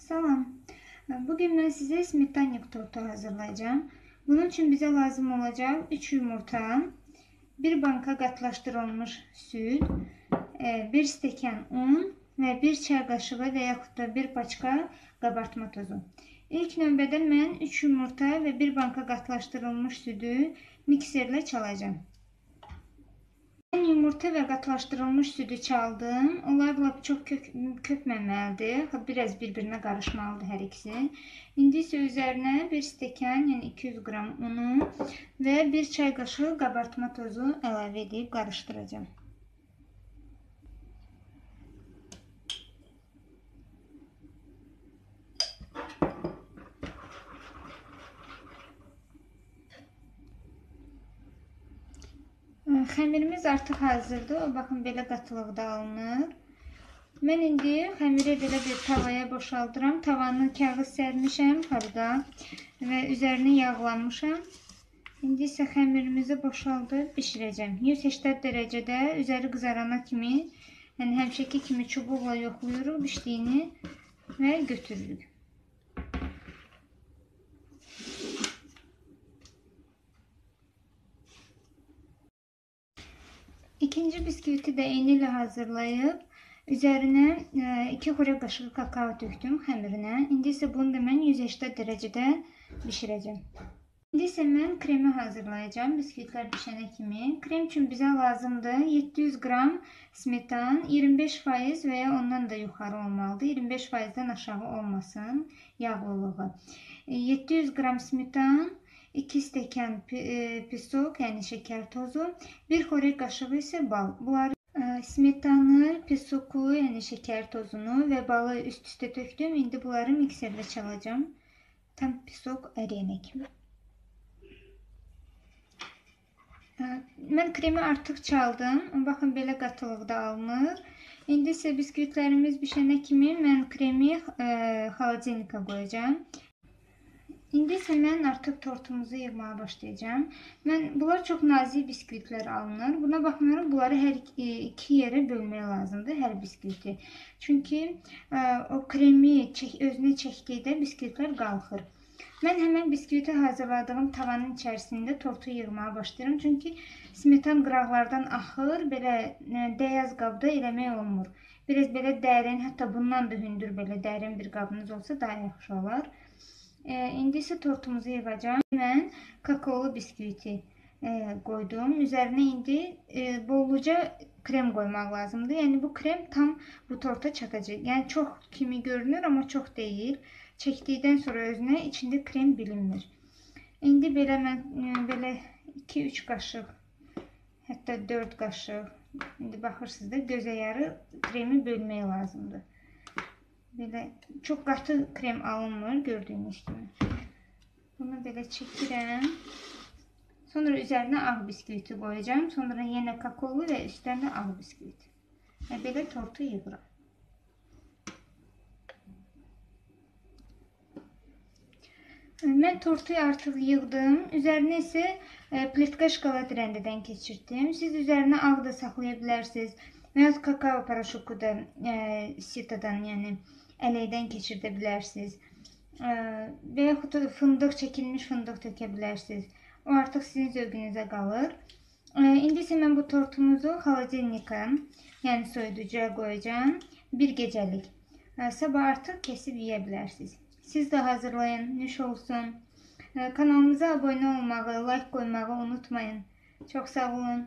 Salam. Bugün ben size smetanyik tortu hazırlayacağım. Bunun için bize lazım olacak 3 yumurta, 1 banka qatlaşdırılmış süt, 1 stəkan un ve 1 çay kaşığı və yaxud da 1 paçka qabartma tozu. İlk növbədə mən 3 yumurta ve 1 banka qatlaşdırılmış sütü mikserlə çalacağım. Ben yumurta ve qatlaşdırılmış sütü çaldım. Onlar çok köpməməlidir. Biraz bir-birinə qarışmalıdır hər ikisi. İndi isə üzərinə 1 stəkan, yəni 200 qram unu və 1 çay qaşığı qabartma tozu əlavə edib qarışdıracağım. Xəmirimiz artıq hazırdır. O baxın belə qatılıqda alınır. Mən indi xəmiri belə bir tavaya boşaldıram. Tavanı kağız sərmişəm parda və üzərini yağlamışam. İndi isə xəmirimizi boşaldıb bişirəcəm. 180 dərəcədə üzəri qızarana kimi, yəni həmişəki kimi çubuqla yoxlayırıq bişdiyini və götürürük. İkinci bisküviti de eyni ilə hazırlayıb üzərinə 2 xörək qaşığı kakao tökdüm xəmirinə. İndi isə bunu da mən 180 dərəcədə bişirəcəm. İndi isə mən kremi hazırlayacağım bisküvitlər bişənə kimi. Krem üçün bizə lazımdır 700 qram smetan, 25% və ya ondan da yuxarı olmalıdır. 25%-dən aşağı olmasın yağlılığı. 700 qram smetan, 2 stəkan pisok, yəni şəkər tozu, 1 xörək qaşığı isə bal. Bunları smetanı, pisoku, yəni şəkər tozunu və balı üst-üstə tökdüm. İndi bunları mikserlə çalacağım. Tam pisok əriyənə kimi. Mən kremi artıq çaldım. Baxın belə qatılıqda alınır. İndi isə bisküvitlərimiz bişənə kimi mən kremi xaladenika qoyacağım. İndi isə mən artıq tortumuzu yığmağa başlayacağım. Bunlar çox nazik bisküvitlər alınır. Buna baxmayaraq bunları hər iki yerə bölmək lazımdır, hər bisküviti. Çünki o kremi özünə çəkdikdə bisküvitlər qalxır. Mən həmən bisküviti hazırladığım tavanın içərisində tortu yığmağa başlayıram. Çünki smetan qıraqlardan axır, belə dəyaz qabda eləmək olmur. Biraz belə dərin, hətta bundan da hündür belə dərin bir qabınız olsa daha yaxşı olar. İndi isə tortumuzu yığacağım. Mən kakaolu bisküviti qoydum. Üzərinə indi bolluca krem qoymaq lazımdır. Yəni bu krem tam bu torta çatacaq. Yəni çox kimi görünür, amma çox deyil. Çəkdikdən sonra özünə içində krem bilinmir. İndi belə mən belə 2-3 qaşıq, hətta 4 qaşıq, indi baxırsınız da göz ayarı kremi bölmək lazımdır. Belə çox qatı krem alınmır gördüyünüz kimi. Bunu belə çəkirəm. Sonra üzərinə ağ bisküviti qoyacağım. Sonra yenə kakaolu və üstdən də ağ bisküvit. Və belə tortu yığıram. Mən tortu artıq yığdım. Üzərinə isə plitka şokolad rəndidən keçirdim. Siz üzərinə ağ da saxlaya bilərsiniz. Və ya kakao paraşoku da sitadan, yəni ələkdən keçirdə bilərsiniz. Və yaxud da fındıq, çəkilmiş fındıq tökə bilərsiniz. O artıq sizin zövqünüzə qalır. İndi isə mən bu tortumuzu xaladenika, yəni soyuducuya qoyacağım. Bir gecəlik. Sabah artıq kesib yeyə bilərsiniz. Siz də hazırlayın, nuş olsun. Kanalımıza abunə olmağı, like qoymağı unutmayın. Çox sağ olun.